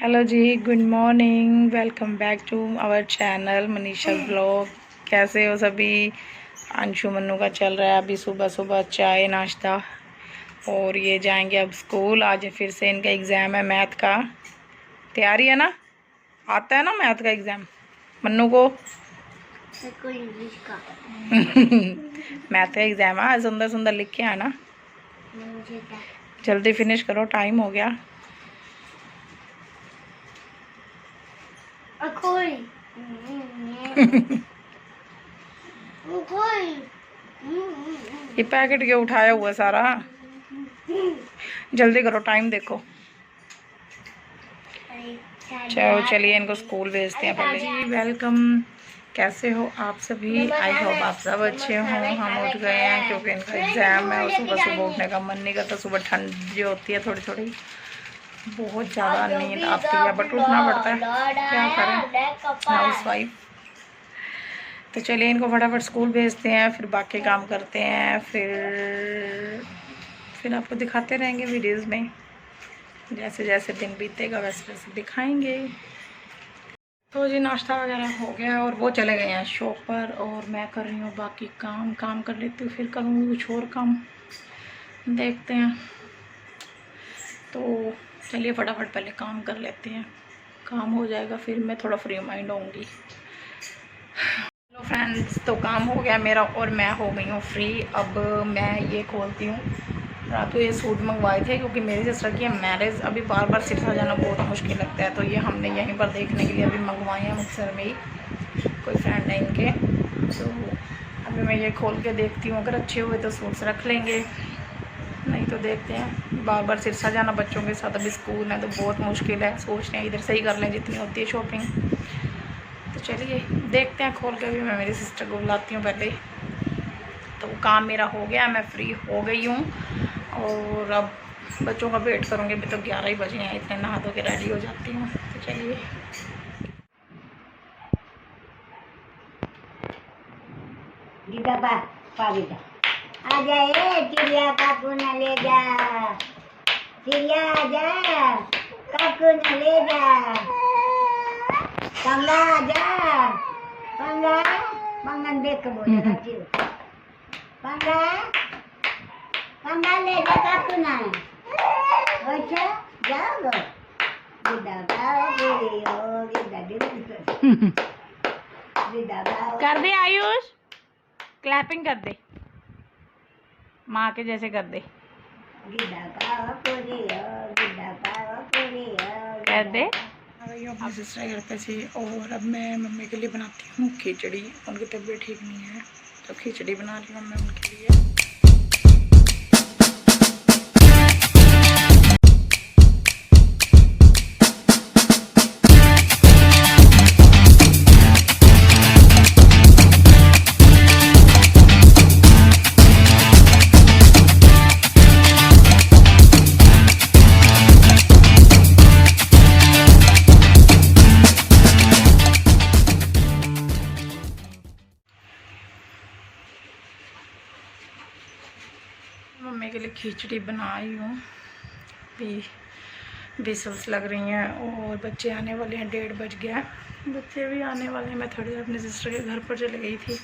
Hello जी, good morning. Welcome back to our channel Manisha blog. कैसे हो सभी? अंशु मन्नू का चल रहा है अभी सुबह सुबह चाय नाश्ता, और ये जाएंगे अब स्कूल। आज फिर से इनका एग्ज़ाम है मैथ का। तैयारी है ना? आता है ना मैथ का एग्ज़ाम मन्नू को? इंग्लिश का मैथ का एग्ज़ाम है, सुंदर सुंदर लिख के आना। जल्दी फिनिश करो, टाइम हो गया। ये पैकेट क्यों उठाया हुआ सारा? जल्दी करो, टाइम देखो। चलो चलिए इनको स्कूल भेजते हैं पहले जी। वेलकम, कैसे हो आप सभी? आई होप आप सब अच्छे हों। हम उठ गए हैं क्योंकि इनका एग्ज़ाम है और सुबह सुबह उठने का मन नहीं करता। सुबह ठंड जो होती है थोड़ी थोड़ी, बहुत ज़्यादा नींद आती है, बट उठना पड़ता है, क्या करें, हाउस वाइफ। तो चलिए इनको फटाफट स्कूल भेजते हैं, फिर बाकी काम करते हैं। फिर आपको दिखाते रहेंगे वीडियोस में, जैसे जैसे दिन बीतेगा वैसे वैसे दिखाएंगे। तो जी नाश्ता वगैरह हो गया और वो चले गए हैं शॉप पर, और मैं कर रही हूँ बाकी काम कर लेती हूँ, फिर करूँगी कुछ और काम, देखते हैं। तो चलिए फटाफट पहले काम कर लेते हैं, काम हो जाएगा फिर मैं थोड़ा फ्री माइंड होंगी। हेलो फ्रेंड्स, तो काम हो गया मेरा और मैं हो गई हूँ फ्री। अब मैं ये खोलती हूँ। रात को ये सूट मंगवाए थे क्योंकि मेरी सिस्टर की है मैरिज। अभी बार बार सिरसा जाना बहुत मुश्किल लगता है, तो ये हमने यहीं पर देखने के लिए अभी मंगवाए हैं। मुक्तसर में ही कोई फ्रेंड है इनके, तो अभी मैं ये खोल के देखती हूँ। अगर अच्छे हुए तो सूट्स रख लेंगे, नहीं तो देखते हैं। बार बार सिरसा जाना बच्चों के साथ, अभी स्कूल है तो बहुत मुश्किल है। सोचते हैं इधर से ही कर लें जितनी होती है शॉपिंग। तो चलिए देखते हैं खोल के। भी मैं मेरी सिस्टर को बुलाती हूँ पहले। तो काम मेरा हो गया, मैं फ्री हो गई हूँ और अब बच्चों का वेट करूँगी। अभी तो 11 ही बजे हैं, इतने नहा धो के रेडी हो जाती हूँ। तो चलिए आ जाए चिड़िया काकू न ले जा, चिड़िया आ जा, काकू न ले जा, पंगा आ जा, पंगा पंगन देख बोलेगा जीव, पंगा पंगा ले जा काकू न। अच्छा जाओ लो, गिद्दा गाओ बोली हो, गिद्दा गिद्दा गाओ। कर दे आयुष, क्लैपिंग कर दे, माँ के जैसे कर दे, कर दे। अपनी सिस्टर घर पे थी और अब मैं मम्मी के लिए बनाती हूँ खिचड़ी। उनकी तबीयत ठीक नहीं है तो खिचड़ी बना रही हूँ मैं उनके लिए। मम्मी के लिए खिचड़ी बनाई हूँ। भी विसल्स लग रही हैं और बच्चे आने वाले हैं, 1:30 बज गया। बच्चे भी आने वाले हैं। मैं थोड़ी देर अपने सिस्टर के घर पर चली गई थी,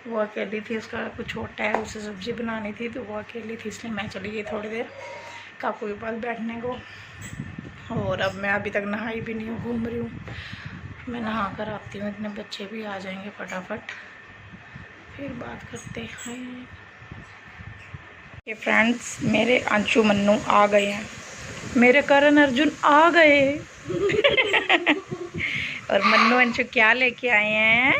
वो अकेली थी, उसका कुछ छोटा है, उसे सब्ज़ी बनानी थी तो वो अकेली थी, इसलिए मैं चली गई थोड़ी देर काकू के पास बैठने को। और अब मैं अभी तक नहाई भी नहीं हूँ, घूम रही हूँ। मैं नहा कर आती हूँ, इतने बच्चे भी आ जाएंगे फटाफट, फिर बात करते हैं। ये फ्रेंड्स मेरे अंशु मन्नू आ गए हैं, मेरे करण अर्जुन आ गए। और मन्नू अंशु क्या लेके आए हैं?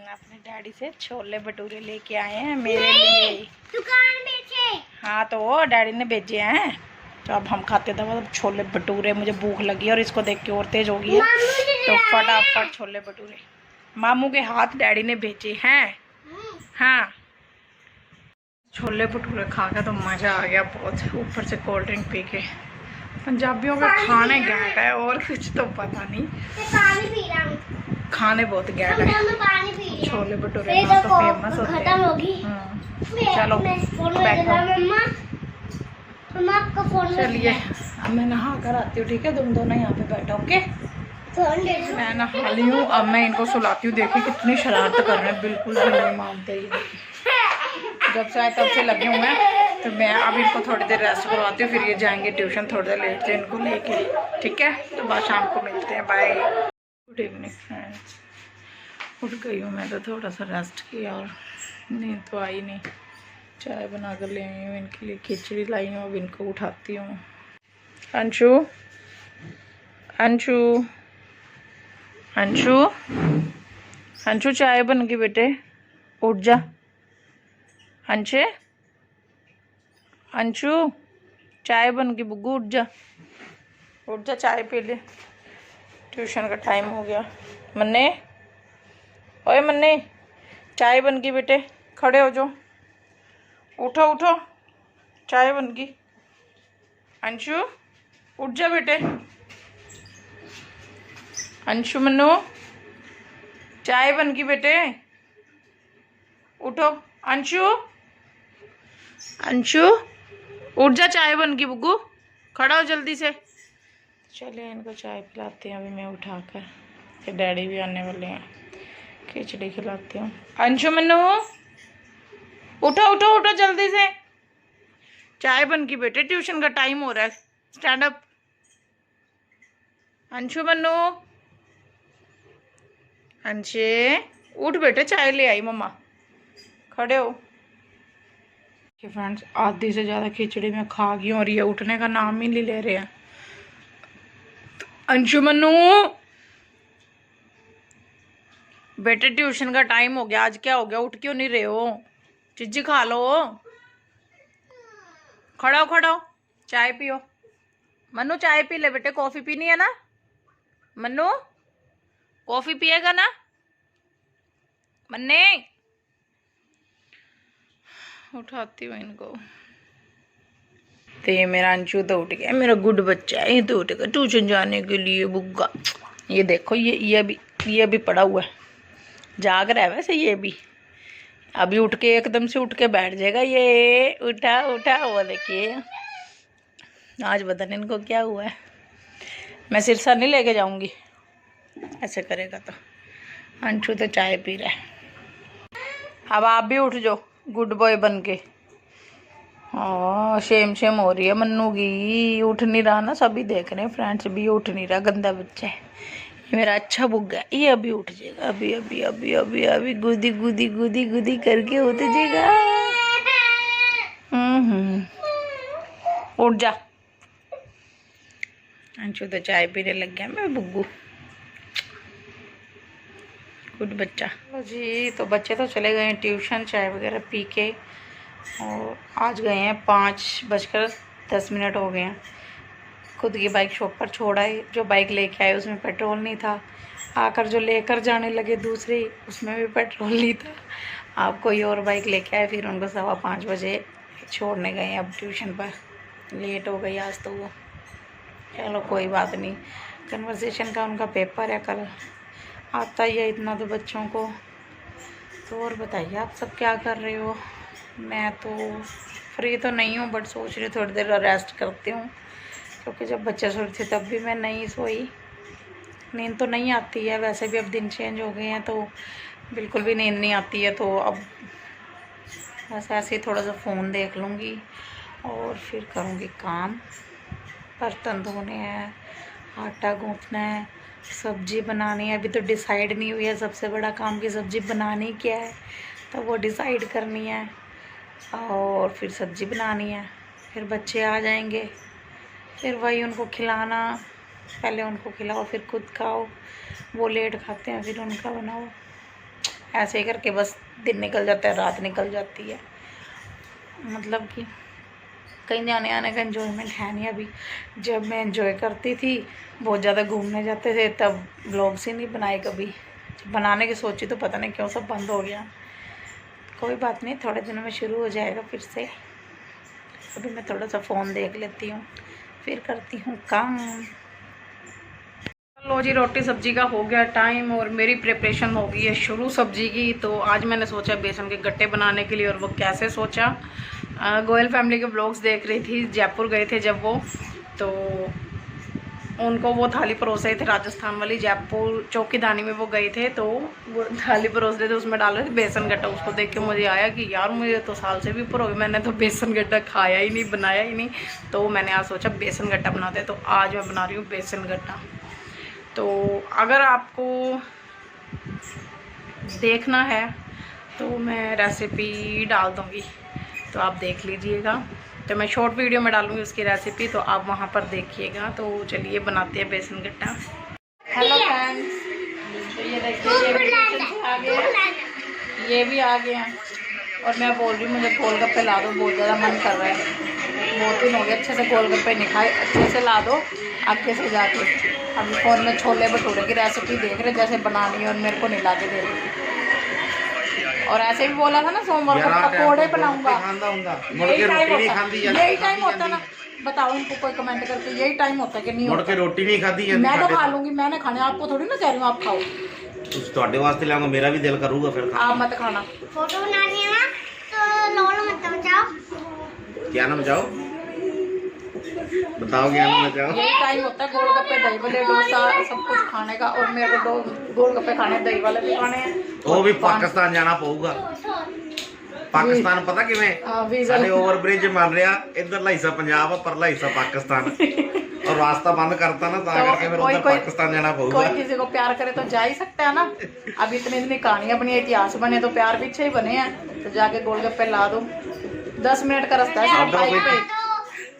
अपने डैडी से छोले भटूरे लेके आए हैं मेरे लिए। दुकान बेचे। हाँ तो वो डैडी ने भेजे हैं, तो अब हम खाते थे मतलब छोले भटूरे। मुझे भूख लगी और इसको देख के और तेज हो गई है, तो फटाफट छोले भटूरे। मामू के हाथ डैडी ने भेजे हैं। हाँ, छोले भटूरे खा के तो मज़ा आ गया बहुत, ऊपर से कोल्ड ड्रिंक पी के। पंजाबियों के खाने गैट है और कुछ तो पता नहीं, पानी पी रहा हूँ, खाने बहुत गैट है। छोले भटूरे तो फेमस होते हैं। चलो बैठो। हम आपको फोन चलिए अब मैं नहा कर आती हूँ, ठीक है? तुम दोनों यहाँ पे बैठो, ओके? फोन दे दो। मैं नहा ली हूँ, अब मैं इनको सुलाती हूँ। देखिए कितनी शरारत कर रहे हैं, बिल्कुल भी नहीं मानते ये। जब से आए तब से लगे हुए हैं। तो मैं अब इनको थोड़ी देर रेस्ट करवाती हूँ, फिर ये जाएंगे ट्यूशन। थोड़ी देर लेट से इनको लेके, ठीक है? तो बाद शाम को मिलते हैं, बाय। Good evening friends. उठ गई हूँ मैं, तो थोड़ा सा रेस्ट किया और नींद तो आई नहीं। चाय बना कर ले आई हूँ इनके लिए, खिचड़ी लाई हूँ, अब इनको उठाती हूँ। अंशु, अंशु, अंशु, अंशु, चाय बन गई बेटे, उठ जा। अंशे, अंशु, चाय बन गई बुग्गू, उठ जा, उठ जा, चाय पी ले, ट्यूशन का टाइम हो गया। मन्ने, ओए मन्ने, चाय बन गई बेटे, खड़े हो जाओ, उठो उठो, चाय बन गई। अंशु, उठ जा बेटे। अंशु, मन्नू, चाय बन गई बेटे, उठो। अंशु, अंशु, उठ जा, चाय बन गई बुग्गू, खड़ा हो जल्दी से। चलिए इनको चाय पिलाते हैं अभी मैं उठाकर, फिर डैडी भी आने वाले हैं, खिचड़ी खिलाती हूँ। अंशु, मन्नू, उठो उठो उठो जल्दी से, चाय बन गई बेटे, ट्यूशन का टाइम हो रहा है, स्टैंड अप। अंशु, मन्नू, अंशे, उठ बेटे, चाय ले आई मम्मा, खड़े हो। फ्रेंड्स, आधी से ज़्यादा खिचड़ी में खा गई हूँ और ये उठने का नाम ही नहीं ले रहे हैं। अंशु, मन्नू, बेटे ट्यूशन का टाइम हो गया, आज क्या हो गया, उठ क्यों नहीं रहे हो? चिज्जी खा लो, खड़ा हो, खड़ा हो, चाय पियो। मन्नू चाय पी ले बेटे, कॉफ़ी पीनी है ना? मन्नू कॉफ़ी पिएगा ना? मन्ने, उठाती हूँ इनको। तो ये मेरा अंशु तो उठ गया, मेरा गुड बच्चा है, ये तो उठ गया ट्यूशन जाने के लिए बुग्गा। ये देखो, ये भी पड़ा हुआ है, जाग रहा है वैसे ये भी। अभी उठ के एकदम से उठ के बैठ जाएगा ये, उठा उठा। वो देखिए आज पता नहीं इनको क्या हुआ है। मैं सिरसा नहीं लेके जाऊंगी, ऐसे करेगा तो। अंशु तो चाय पी रहा है, अब आप भी उठ जाओ गुड बॉय बन के। हाँ, शेम हो रही है मन्नू की, उठ नहीं रहा ना, सभी देख रहे हैं फ्रेंड्स, भी उठ नहीं रहा, गंदा बच्चा है ये मेरा। अच्छा बुग्गा है ये, अभी उठ जाएगा, अभी अभी अभी अभी अभी गुदी गुदी गुदी गुदी करके उठ जाएगा। उठ जा। अंशु तो चाय पीने लग गया मैं बुग्गू, गुड बच्चा जी। तो बच्चे तो चले गए हैं ट्यूशन, चाय वगैरह पी के, और आज गए हैं 5:10 हो गए हैं। खुद की बाइक शॉप पर छोड़ा है, जो बाइक लेके आए उसमें पेट्रोल नहीं था, आकर जो लेकर जाने लगे दूसरी, उसमें भी पेट्रोल नहीं था। आप कोई और बाइक लेके आए, फिर उनको 5:15 बजे छोड़ने गए अब ट्यूशन पर। लेट हो गई आज तो वो, चलो कोई बात नहीं, कन्वर्सेशन का उनका पेपर है कल, आता ही है इतना तो बच्चों को। तो और बताइए आप सब क्या कर रहे हो? मैं तो फ्री तो नहीं हूँ, बट सोच रही थोड़ी देर रेस्ट करती हूँ, क्योंकि जब बच्चे सोए थे तब भी मैं नहीं सोई। नींद तो नहीं आती है, वैसे भी अब दिन चेंज हो गए हैं तो बिल्कुल भी नींद नहीं आती है। तो अब बस ऐसे ही थोड़ा सा फ़ोन देख लूँगी और फिर करूँगी काम। बर्तन धोने हैं, आटा गूँथना है, सब्जी बनानी है। अभी तो डिसाइड नहीं हुई है सबसे बड़ा काम की सब्ज़ी बनानी क्या है, तो वो डिसाइड करनी है और फिर सब्ज़ी बनानी है। फिर बच्चे आ जाएंगे, फिर वही उनको खिलाना, पहले उनको खिलाओ फिर खुद खाओ, वो लेट खाते हैं फिर उनका बनाओ। ऐसे ही करके बस दिन निकल जाता है, रात निकल जाती है। मतलब कि कहीं जाने आने का एंजॉयमेंट है नहीं अभी। जब मैं एंजॉय करती थी, बहुत ज़्यादा घूमने जाते थे, तब व्लॉग्स ही नहीं बनाए कभी। जब बनाने की सोची तो पता नहीं क्यों सब बंद हो गया। कोई बात नहीं, थोड़े दिनों में शुरू हो जाएगा फिर से। अभी मैं थोड़ा सा फ़ोन देख लेती हूँ, फिर करती हूँ काम। लो जी, रोटी सब्जी का हो गया टाइम और मेरी प्रिपरेशन हो गई है शुरू सब्जी की। तो आज मैंने सोचा बेसन के गट्टे बनाने के लिए, और वो कैसे सोचा गोयल फैमिली के ब्लॉग्स देख रही थी। जयपुर गए थे जब वो, तो उनको वो थाली परोस रहे थे राजस्थान वाली। जयपुर चौकीदानी में वो गए थे, तो वो थाली परोस रहे थे, उसमें डाल रहे थे बेसन गट्टा। उसको देख के मुझे आया कि यार मुझे तो साल से भी ऊपर हो गया, मैंने तो बेसन गट्टा खाया ही नहीं, बनाया ही नहीं। तो मैंने आज सोचा बेसन गट्टा बनाते, तो आज मैं बना रही हूँ बेसन गट्टा। तो अगर आपको देखना है तो मैं रेसिपी डाल दूँगी, तो आप देख लीजिएगा। तो मैं शॉर्ट वीडियो में डालूंगी उसकी रेसिपी, तो आप वहाँ पर देखिएगा। तो चलिए बनाते हैं बेसन गट्टा। हेलो फ्रेंड्स, तो ये देखिए ये भी आ गए, ये भी आ गए हैं। और मैं बोल रही हूँ मुझे गोलगप्पे ला दो, बहुत ज़्यादा मन कर रहा है। बहुत दिन हो गए अच्छे से गोलगप्पे नहीं खाए, अच्छे से ला दो आगे से जाके। अभी फ़ोन में छोले भटूरे की रेसिपी देख रहे जैसे बनानी है, और मेरे को नहीं ला के दे रही। और ऐसे भी बोला था ना सोमवार को पकौड़े बनाऊंगा। यही टाइम होता है ना, बताओ इनको कोई कमेंट करके, यही टाइम होता है कि नहीं होता। रोटी नहीं खाती मैं तो खा लूंगी, मैंने खाने, आपको थोड़ी ना कह रही हूँ आप खाओ। ਤੁਹਾਡੇ ਵਾਸਤੇ ਲਾਉਂਗਾ, मेरा भी दिल करूंगा फिर। आप मत खाना। फोटो बनानी है ना तो लौड़ मत बचाओ। क्या नाम बचाओ, बताओ क्या नाम बचाओ। यही टाइम होता है गोलगप्पे, दही वाले, डोसा, सब कुछ खाने का। और मेरे को गोलगप्पे खाने, दही वाले भी खाने हैं। वो भी पाकिस्तान जाना पऊगा। पाकिस्तान पता किवें ਸਾਡੇ ओवरब्रिज बन रहा, इधर हिस्सा पंजाब परला हिस्सा पाकिस्तान, और रास्ता बंद करता ना, तो करके फिर उधर पाकिस्तान जाना पऊगा। कोई किसी को प्यार करे तो जा ही सकता है ना। अब इतनी कहानियां बनी, इतिहास बने, तो प्यार पीछे ही बने हैं। तो जाके गोलगप्पे ला दो, 10 मिनट का रास्ता है बाइक पे।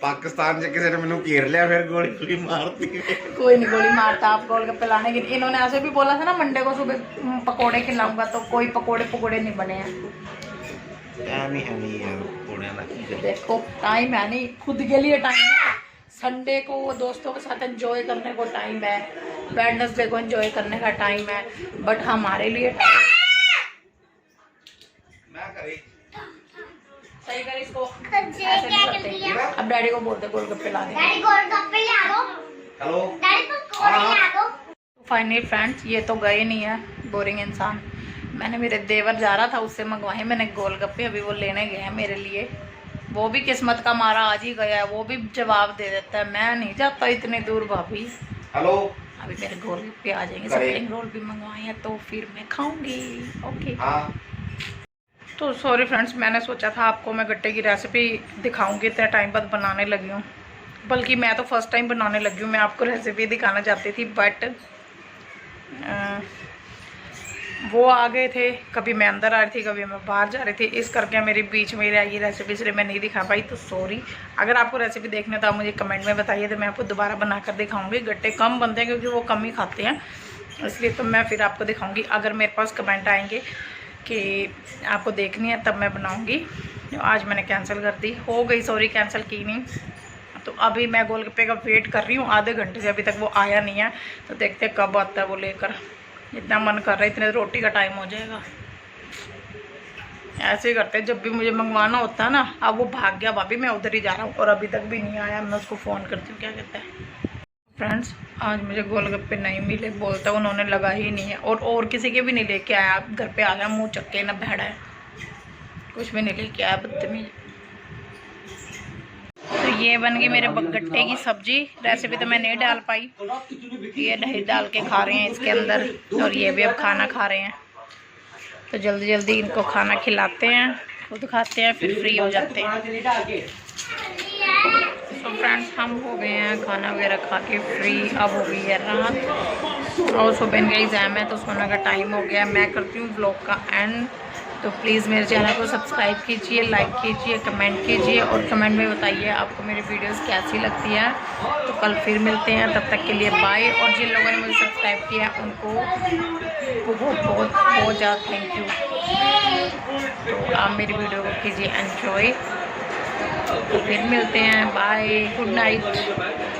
पाकिस्तान से किसी ने मैंने घेर लिया, फिर गोली मारती। कोई नहीं गोली मारता, आप गोलगप्पे लाने की। इन्होंने ऐसे भी बोला था ना मंडे को सुबह पकोड़े खिलाऊंगा, तो कोई पकोड़े नहीं बने हैं। देखो टाइम है नहीं, खुद के लिए टाइम है। संडे को दोस्तों के साथ एंजॉय करने को टाइम है, वेडनेसडे को एंजॉय करने का टाइम है, बट हमारे लिए टाइम सही कर इसको ऐसे नहीं करते। अब डैडी को बोलते गोलगप्पे ला दे। डैडी गोलगप्पे ला दो। हेलो डैडी पकौड़े ला दो। फाइनली फ्रेंड्स ये तो गए नहीं है, बोरिंग इंसान। मैंने, मेरे देवर जा रहा था, उससे मंगवाए मैंने गोलगप्पे। अभी वो लेने गए हैं मेरे लिए। वो भी किस्मत का मारा आज ही गया है, वो भी जवाब दे देता है, मैं नहीं जाता इतनी दूर भाभी। हेलो अभी मेरे गोलगप्पे आ जाएंगे, स्प्रिंग रोल भी मंगवाए हैं, तो फिर मैं खाऊंगी। ओके तो सॉरी फ्रेंड्स, मैंने सोचा था आपको मैं गट्टे की रेसिपी दिखाऊंगी, इतने टाइम बाद बनाने लगी हूँ। बल्कि मैं तो फर्स्ट टाइम बनाने लगी हूँ, मैं आपको रेसिपी दिखाना चाहती थी, बट वो आ गए थे। कभी मैं अंदर आ रही थी, कभी मैं बाहर जा रही थी, इस करके मेरी बीच में रही रेसिपी, इसलिए मैं नहीं दिखा पाई। तो सॉरी। अगर आपको रेसिपी देखने तो आप मुझे कमेंट में बताइए, तो मैं आपको दोबारा बनाकर दिखाऊंगी। गट्टे कम बनते हैं क्योंकि वो कम ही खाते हैं, इसलिए तो मैं फिर आपको दिखाऊंगी। अगर मेरे पास कमेंट आएंगे कि आपको देखनी है तब मैं बनाऊँगी। आज मैंने कैंसिल कर दी, हो गई, सॉरी कैंसिल की नहीं। तो अभी मैं गोलगप्पे का वेट कर रही हूँ आधे घंटे से, अभी तक वो आया नहीं है। तो देखते हैं कब आता है वो लेकर। इतना मन कर रहा है, इतने रोटी का टाइम हो जाएगा। ऐसे ही करते हैं जब भी मुझे मंगवाना होता है ना। अब वो भाग गया भाभी, मैं उधर ही जा रहा हूँ, और अभी तक भी नहीं आया। मैं उसको फ़ोन करती हूँ, क्या कहता है। फ्रेंड्स आज मुझे गोलगप्पे नहीं मिले, बोलता उन्होंने लगा ही नहीं है, और किसी के भी नहीं लेके आया। घर पे आ गया मुँह चक्के ना बैठा है, कुछ भी नहीं लेके आया, बदतमीज। तो ये बन गई मेरे गट्टे की सब्जी। रेसिपी तो मैं नहीं डाल पाई, ये दही डाल के खा रहे हैं इसके अंदर, और ये भी अब खाना खा रहे हैं। तो जल्दी जल्दी इनको खाना खिलाते हैं, खुद खाते हैं, फिर फ्री हो जाते हैं। तो फ्रेंड्स हम हो गए हैं खाना वगैरह खा के फ्री। अब हो गई है रात, और सुबह इनका एग्ज़ाम है, तो सोने का टाइम हो गया। मैं करती हूँ ब्लॉग का एंड। तो प्लीज़ मेरे चैनल को सब्सक्राइब कीजिए, लाइक कीजिए, कमेंट कीजिए, और कमेंट में बताइए आपको मेरी वीडियोस कैसी लगती है। तो कल फिर मिलते हैं, तब तक के लिए बाय। और जिन लोगों ने मुझे सब्सक्राइब किया है उनको बहुत बहुत बहुत ज़्यादा थैंक यू। तो आप मेरी वीडियो को कीजिए एंजॉय। तो फिर मिलते हैं, बाय, गुड नाइट।